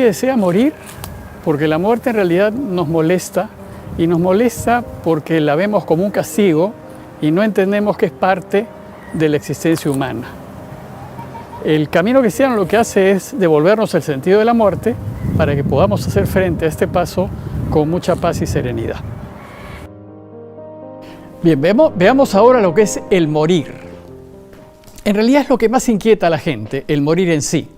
nadie desea morir porque la muerte en realidad nos molesta, y nos molesta porque la vemos como un castigo y no entendemos que es parte de la existencia humana. El camino cristiano lo que hace es devolvernos el sentido de la muerte para que podamos hacer frente a este paso con mucha paz y serenidad. Bien, veamos ahora lo que es el morir. En realidad es lo que más inquieta a la gente, el morir en sí.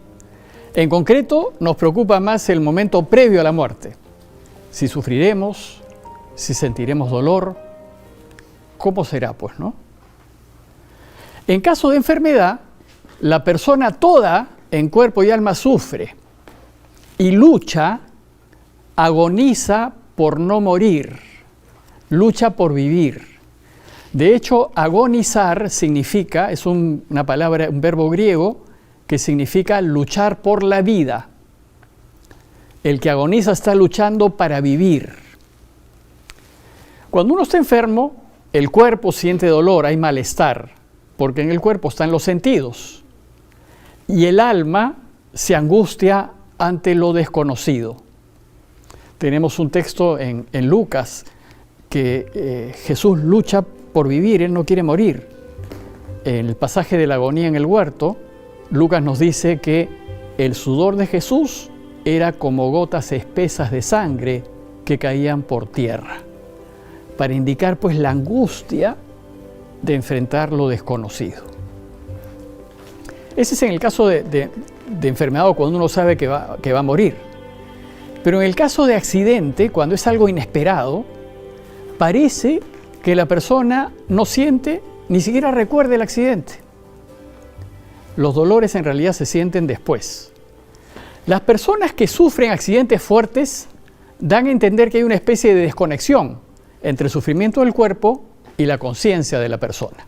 En concreto, nos preocupa más el momento previo a la muerte. Si sufriremos, si sentiremos dolor, ¿cómo será, pues, no? En caso de enfermedad, la persona toda, en cuerpo y alma, sufre y lucha, agoniza por no morir, lucha por vivir. De hecho, agonizar significa, es una palabra, un verbo griego que significa luchar por la vida. El que agoniza está luchando para vivir. Cuando uno está enfermo, el cuerpo siente dolor, hay malestar, porque en el cuerpo están los sentidos. Y el alma se angustia ante lo desconocido. Tenemos un texto en Lucas que Jesús lucha por vivir, Él no quiere morir. En el pasaje de la agonía en el huerto, Lucas nos dice que el sudor de Jesús era como gotas espesas de sangre que caían por tierra, para indicar pues la angustia de enfrentar lo desconocido. Ese es en el caso de enfermedad o cuando uno sabe que va a morir. Pero en el caso de accidente, cuando es algo inesperado, parece que la persona no siente, ni siquiera recuerda el accidente. Los dolores en realidad se sienten después. Las personas que sufren accidentes fuertes dan a entender que hay una especie de desconexión entre el sufrimiento del cuerpo y la conciencia de la persona.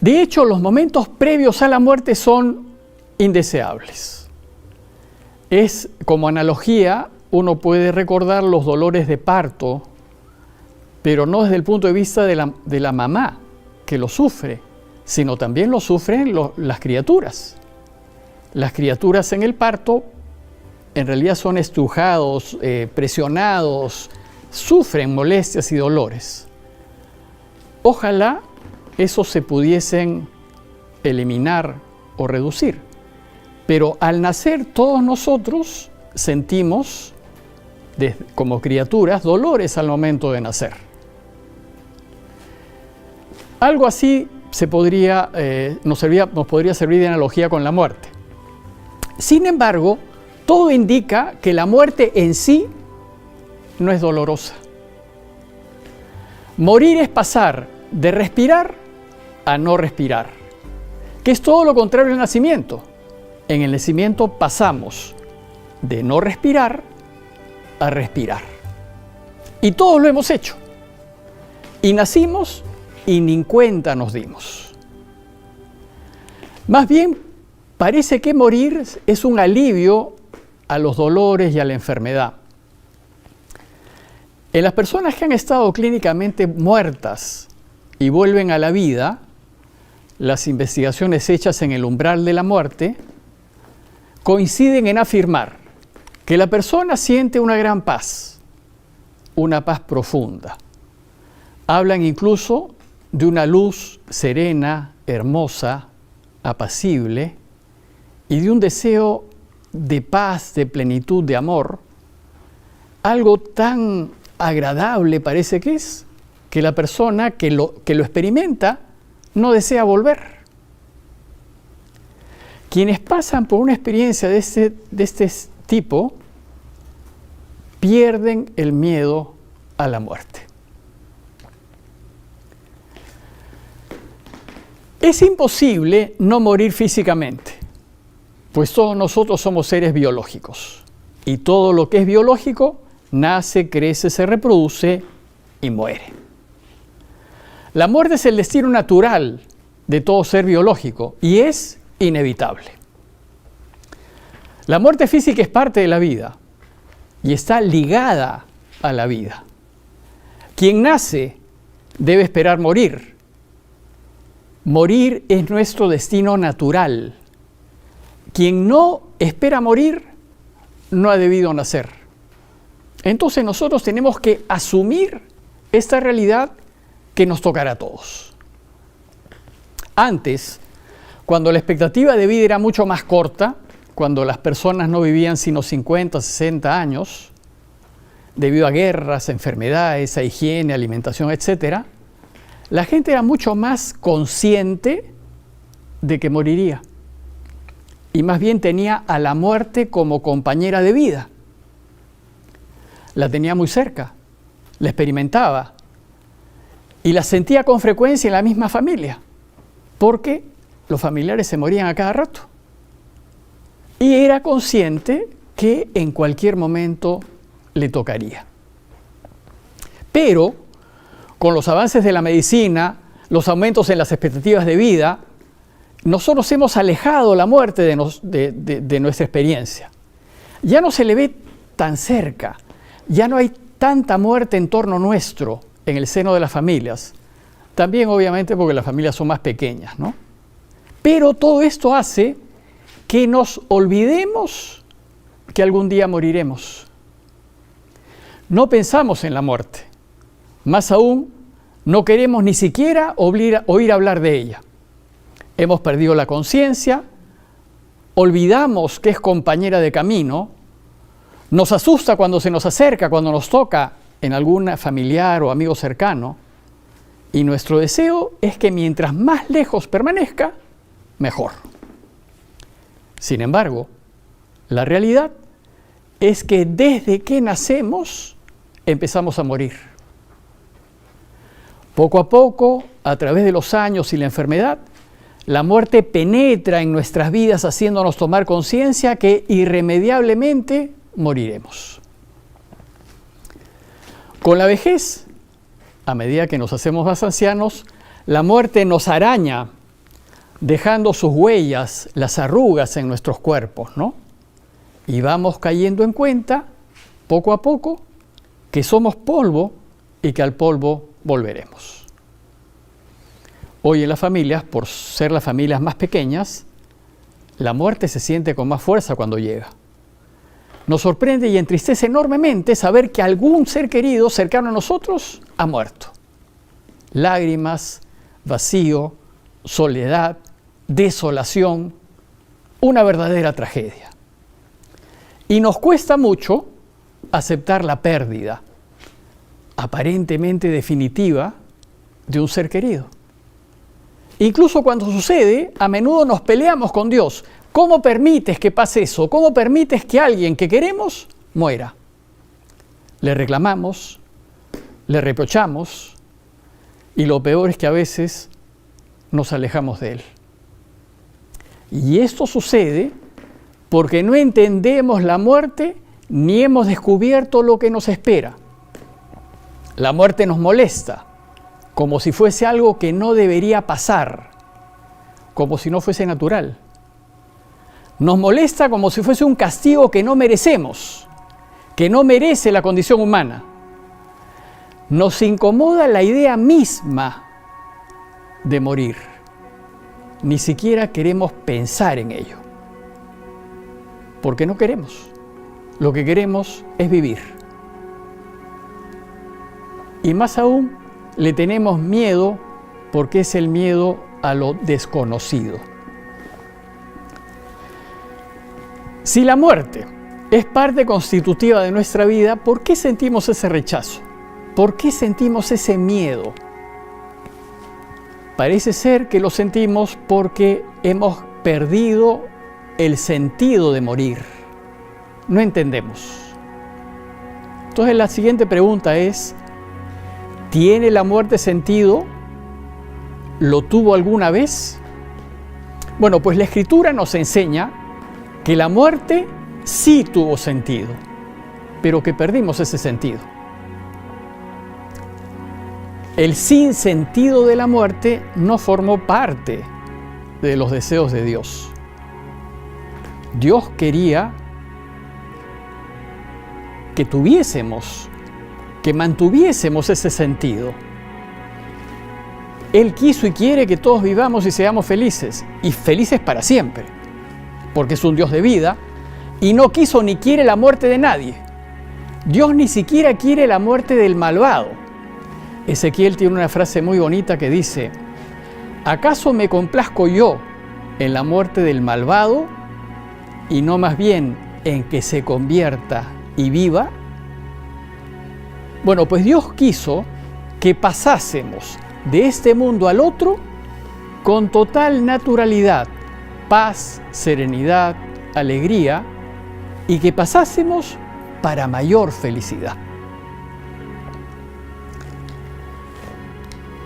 De hecho, los momentos previos a la muerte son indeseables. Es como analogía, uno puede recordar los dolores de parto, pero no desde el punto de vista de la mamá que lo sufre, sino también lo sufren las criaturas. Las criaturas en el parto en realidad son estrujados, presionados, sufren molestias y dolores. Ojalá esos se pudiesen eliminar o reducir. Pero al nacer todos nosotros sentimos, como criaturas, dolores al momento de nacer. Algo así nos podría servir de analogía con la muerte. Sin embargo, todo indica que la muerte en sí no es dolorosa. Morir es pasar de respirar a no respirar, que es todo lo contrario al nacimiento. En el nacimiento pasamos de no respirar a respirar. Y todos lo hemos hecho. Y nacimos y ni cuenta nos dimos. Más bien, parece que morir es un alivio a los dolores y a la enfermedad. En las personas que han estado clínicamente muertas y vuelven a la vida, las investigaciones hechas en el umbral de la muerte coinciden en afirmar que la persona siente una gran paz, una paz profunda. Hablan incluso de una luz serena, hermosa, apacible, y de un deseo de paz, de plenitud, de amor, algo tan agradable parece que es, que la persona que lo experimenta no desea volver. Quienes pasan por una experiencia de este tipo pierden el miedo a la muerte. Es imposible no morir físicamente, pues todos nosotros somos seres biológicos y todo lo que es biológico nace, crece, se reproduce y muere. La muerte es el destino natural de todo ser biológico y es inevitable. La muerte física es parte de la vida y está ligada a la vida. Quien nace debe esperar morir. Morir es nuestro destino natural, quien no espera morir no ha debido nacer. Entonces nosotros tenemos que asumir esta realidad que nos tocará a todos. Antes, cuando la expectativa de vida era mucho más corta, cuando las personas no vivían sino 50, 60 años, debido a guerras, enfermedades, a higiene, alimentación, etc., la gente era mucho más consciente de que moriría. Y más bien tenía a la muerte como compañera de vida. La tenía muy cerca, la experimentaba y la sentía con frecuencia en la misma familia, porque los familiares se morían a cada rato. Y era consciente que en cualquier momento le tocaría. Pero con los avances de la medicina, los aumentos en las expectativas de vida, nosotros hemos alejado la muerte de nuestra experiencia. Ya no se le ve tan cerca, ya no hay tanta muerte en torno nuestro, en el seno de las familias. También obviamente porque las familias son más pequeñas, ¿no? Pero todo esto hace que nos olvidemos que algún día moriremos. No pensamos en la muerte. Más aún, no queremos ni siquiera oír hablar de ella. Hemos perdido la conciencia, olvidamos que es compañera de camino, nos asusta cuando se nos acerca, cuando nos toca en algún familiar o amigo cercano, y nuestro deseo es que mientras más lejos permanezca, mejor. Sin embargo, la realidad es que desde que nacemos empezamos a morir. Poco a poco, a través de los años y la enfermedad, la muerte penetra en nuestras vidas haciéndonos tomar conciencia que irremediablemente moriremos. Con la vejez, a medida que nos hacemos más ancianos, la muerte nos araña, dejando sus huellas, las arrugas en nuestros cuerpos, ¿no? Y vamos cayendo en cuenta, poco a poco, que somos polvo y que al polvo volveremos. Hoy en las familias, por ser las familias más pequeñas, la muerte se siente con más fuerza cuando llega. Nos sorprende y entristece enormemente saber que algún ser querido cercano a nosotros ha muerto. Lágrimas, vacío, soledad, desolación, una verdadera tragedia. Y nos cuesta mucho aceptar la pérdida, aparentemente definitiva, de un ser querido. Incluso cuando sucede, a menudo nos peleamos con Dios. ¿Cómo permites que pase eso? ¿Cómo permites que alguien que queremos muera? Le reclamamos, le reprochamos y lo peor es que a veces nos alejamos de Él. Y esto sucede porque no entendemos la muerte ni hemos descubierto lo que nos espera. La muerte nos molesta, como si fuese algo que no debería pasar, como si no fuese natural. Nos molesta como si fuese un castigo que no merecemos, que no merece la condición humana. Nos incomoda la idea misma de morir. Ni siquiera queremos pensar en ello, porque no queremos. Lo que queremos es vivir. Y más aún, le tenemos miedo porque es el miedo a lo desconocido. Si la muerte es parte constitutiva de nuestra vida, ¿por qué sentimos ese rechazo? ¿Por qué sentimos ese miedo? Parece ser que lo sentimos porque hemos perdido el sentido de morir. No entendemos. Entonces la siguiente pregunta es, ¿tiene la muerte sentido? ¿Lo tuvo alguna vez? Bueno, pues la Escritura nos enseña que la muerte sí tuvo sentido, pero que perdimos ese sentido. El sinsentido de la muerte no formó parte de los deseos de Dios. Dios quería que mantuviésemos ese sentido. Él quiso y quiere que todos vivamos y seamos felices, y felices para siempre. porque es un Dios de vida, y no quiso ni quiere la muerte de nadie. Dios ni siquiera quiere la muerte del malvado. Ezequiel tiene una frase muy bonita que dice: ¿acaso me complazco yo en la muerte del malvado y no más bien en que se convierta y viva? Bueno, pues Dios quiso que pasásemos de este mundo al otro con total naturalidad, paz, serenidad, alegría, y que pasásemos para mayor felicidad.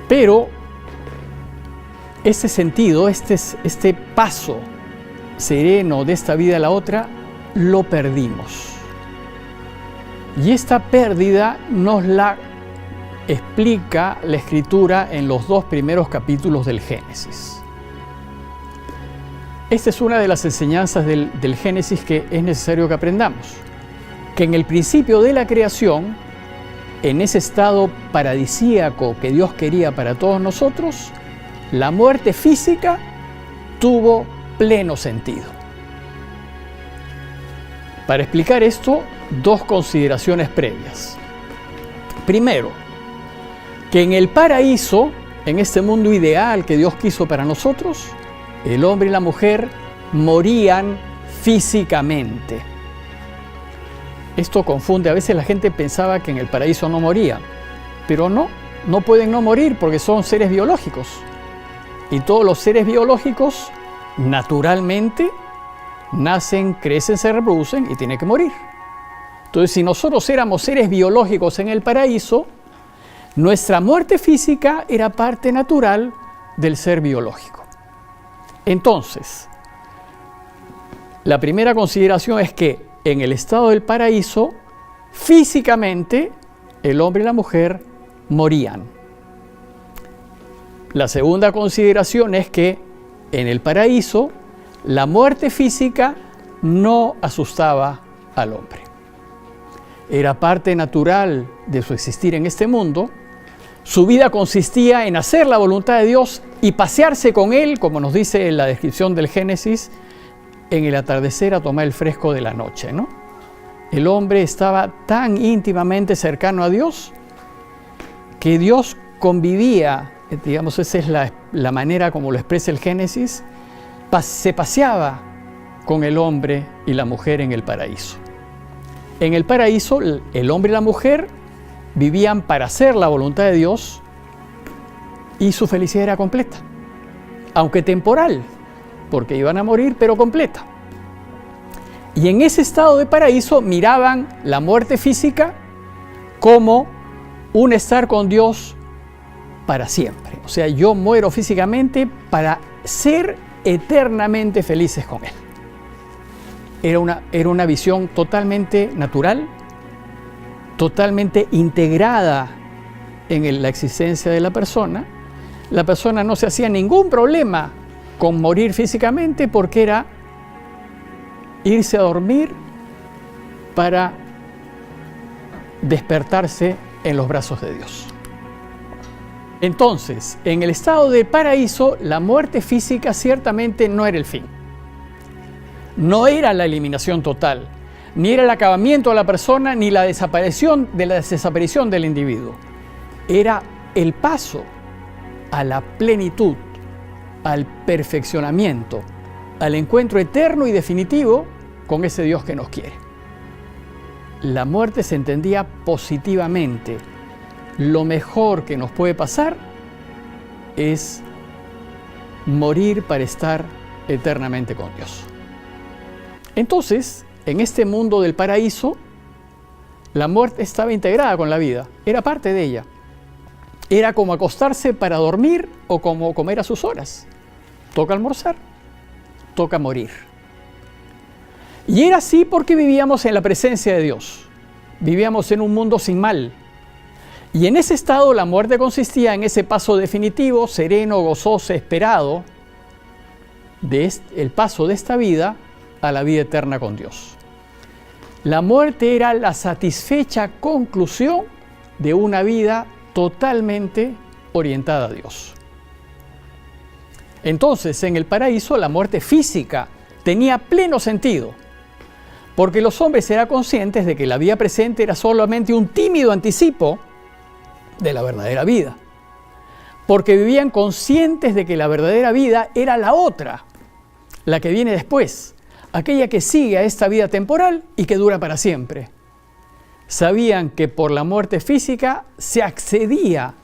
Pero ese sentido, este paso sereno de esta vida a la otra, lo perdimos. Y esta pérdida nos la explica la Escritura en los 2 primeros capítulos del Génesis. Esta es una de las enseñanzas del Génesis que es necesario que aprendamos. Que en el principio de la creación, en ese estado paradisíaco que Dios quería para todos nosotros, la muerte física tuvo pleno sentido. Para explicar esto, 2 consideraciones previas. Primero, que en el paraíso, en este mundo ideal que Dios quiso para nosotros, el hombre y la mujer morían físicamente. Esto confunde, a veces la gente pensaba que en el paraíso no morían, pero no pueden no morir porque son seres biológicos. Y todos los seres biológicos, naturalmente, nacen, crecen, se reproducen y tienen que morir. Entonces, si nosotros éramos seres biológicos en el paraíso, nuestra muerte física era parte natural del ser biológico. Entonces, la primera consideración es que en el estado del paraíso, físicamente, el hombre y la mujer morían. La segunda consideración es que en el paraíso, la muerte física no asustaba al hombre. Era parte natural de su existir en este mundo. Su vida consistía en hacer la voluntad de Dios y pasearse con Él, como nos dice en la descripción del Génesis, en el atardecer a tomar el fresco de la noche, ¿no? El hombre estaba tan íntimamente cercano a Dios que Dios convivía, digamos, esa es la manera como lo expresa el Génesis, se paseaba con el hombre y la mujer en el paraíso. En el paraíso, el hombre y la mujer vivían para hacer la voluntad de Dios y su felicidad era completa, aunque temporal, porque iban a morir, pero completa. Y en ese estado de paraíso miraban la muerte física como un estar con Dios para siempre. O sea, yo muero físicamente para ser eternamente felices con Él. Era una visión totalmente natural, totalmente integrada en la existencia de la persona. La persona no se hacía ningún problema con morir físicamente porque era irse a dormir para despertarse en los brazos de Dios. Entonces, en el estado del paraíso, la muerte física ciertamente no era el fin. No era la eliminación total, ni era el acabamiento de la persona, ni la desaparición del individuo. Era el paso a la plenitud, al perfeccionamiento, al encuentro eterno y definitivo con ese Dios que nos quiere. La muerte se entendía positivamente. Lo mejor que nos puede pasar es morir para estar eternamente con Dios. Entonces, en este mundo del paraíso, la muerte estaba integrada con la vida, era parte de ella. Era como acostarse para dormir o como comer a sus horas. Toca almorzar, toca morir. Y era así porque vivíamos en la presencia de Dios. Vivíamos en un mundo sin mal. Y en ese estado la muerte consistía en ese paso definitivo, sereno, gozoso, esperado, el paso de esta vida a la vida eterna con Dios. La muerte era la satisfecha conclusión de una vida totalmente orientada a Dios. Entonces, en el paraíso, la muerte física tenía pleno sentido, porque los hombres eran conscientes de que la vida presente era solamente un tímido anticipo de la verdadera vida, porque vivían conscientes de que la verdadera vida era la otra, la que viene después, aquella que sigue a esta vida temporal y que dura para siempre. Sabían que por la muerte física se accedía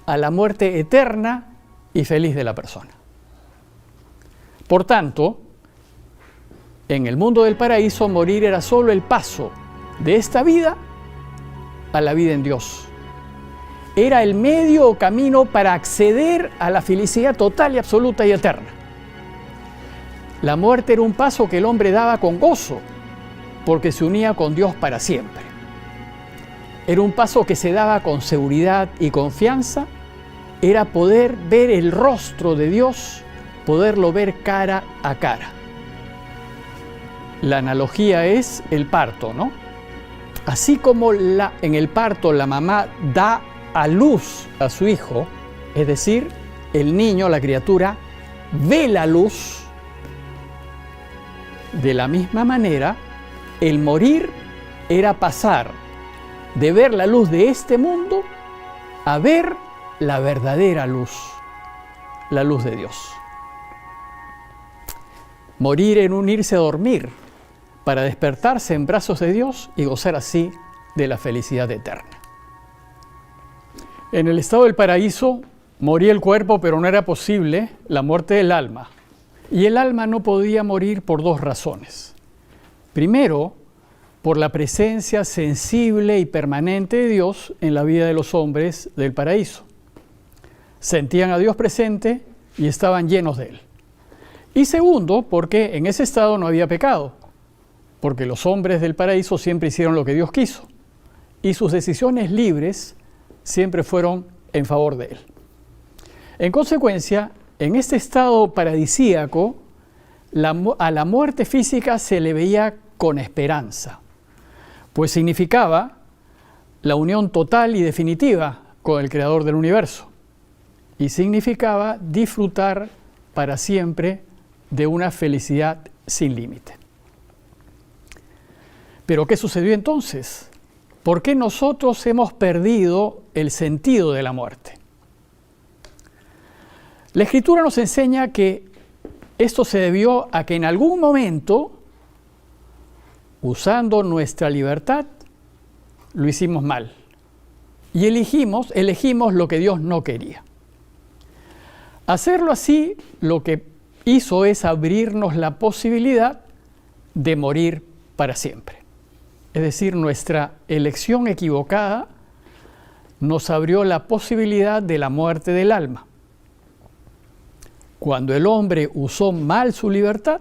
a la muerte eterna y feliz de la persona. Por tanto, en el mundo del paraíso, morir era solo el paso de esta vida a la vida en Dios. Era el medio o camino para acceder a la felicidad total y absoluta y eterna. La muerte era un paso que el hombre daba con gozo, porque se unía con Dios para siempre. Era un paso que se daba con seguridad y confianza. Era poder ver el rostro de Dios, poderlo ver cara a cara. La analogía es el parto, ¿no? Así como en el parto la mamá da a luz a su hijo, es decir, el niño, la criatura, ve la luz. De la misma manera, el morir era pasar de ver la luz de este mundo a ver la verdadera luz, la luz de Dios. Morir en unirse a dormir para despertarse en brazos de Dios y gozar así de la felicidad eterna. En el estado del paraíso moría el cuerpo, pero no era posible la muerte del alma. Y el alma no podía morir por dos razones. Primero, por la presencia sensible y permanente de Dios en la vida de los hombres del paraíso. Sentían a Dios presente y estaban llenos de Él. Y segundo, porque en ese estado no había pecado, porque los hombres del paraíso siempre hicieron lo que Dios quiso, y sus decisiones libres siempre fueron en favor de Él. En consecuencia, en este estado paradisíaco, a la muerte física se le veía con esperanza, pues significaba la unión total y definitiva con el Creador del universo, y significaba disfrutar para siempre de una felicidad sin límite. Pero ¿qué sucedió entonces? ¿Por qué nosotros hemos perdido el sentido de la muerte? La Escritura nos enseña que esto se debió a que en algún momento, usando nuestra libertad, lo hicimos mal. Y elegimos lo que Dios no quería. Hacerlo así, lo que hizo es abrirnos la posibilidad de morir para siempre. Es decir, nuestra elección equivocada nos abrió la posibilidad de la muerte del alma. Cuando el hombre usó mal su libertad,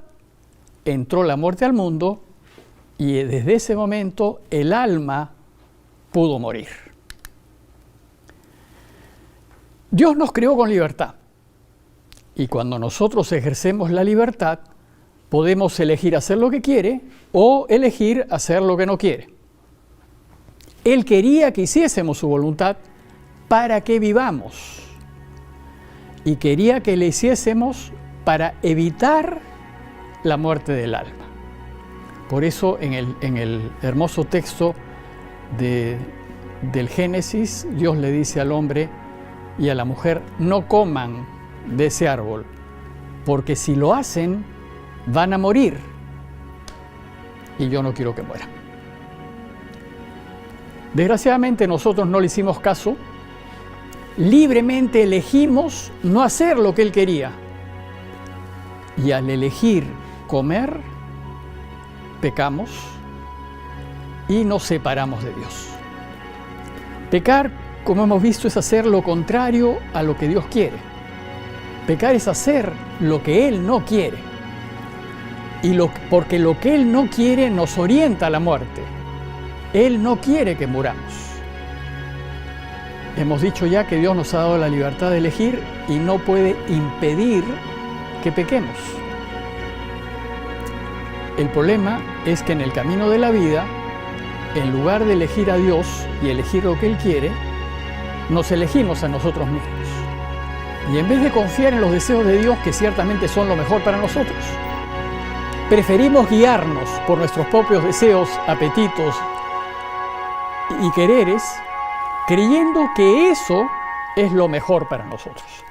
entró la muerte al mundo y desde ese momento el alma pudo morir. Dios nos creó con libertad y cuando nosotros ejercemos la libertad, podemos elegir hacer lo que quiere o elegir hacer lo que no quiere. Él quería que hiciésemos su voluntad para que vivamos. Y quería que le hiciésemos para evitar la muerte del alma. Por eso en el hermoso texto del Génesis, Dios le dice al hombre y a la mujer, no coman de ese árbol, porque si lo hacen, van a morir. Y yo no quiero que mueran. Desgraciadamente nosotros no le hicimos caso. Libremente elegimos no hacer lo que Él quería. Y al elegir comer, pecamos y nos separamos de Dios. Pecar, como hemos visto, es hacer lo contrario a lo que Dios quiere. Pecar es hacer lo que Él no quiere. Porque lo que Él no quiere nos orienta a la muerte. Él no quiere que muramos. Hemos dicho ya que Dios nos ha dado la libertad de elegir y no puede impedir que pequemos. El problema es que en el camino de la vida, en lugar de elegir a Dios y elegir lo que Él quiere, nos elegimos a nosotros mismos. Y en vez de confiar en los deseos de Dios, que ciertamente son lo mejor para nosotros, preferimos guiarnos por nuestros propios deseos, apetitos y quereres, creyendo que eso es lo mejor para nosotros.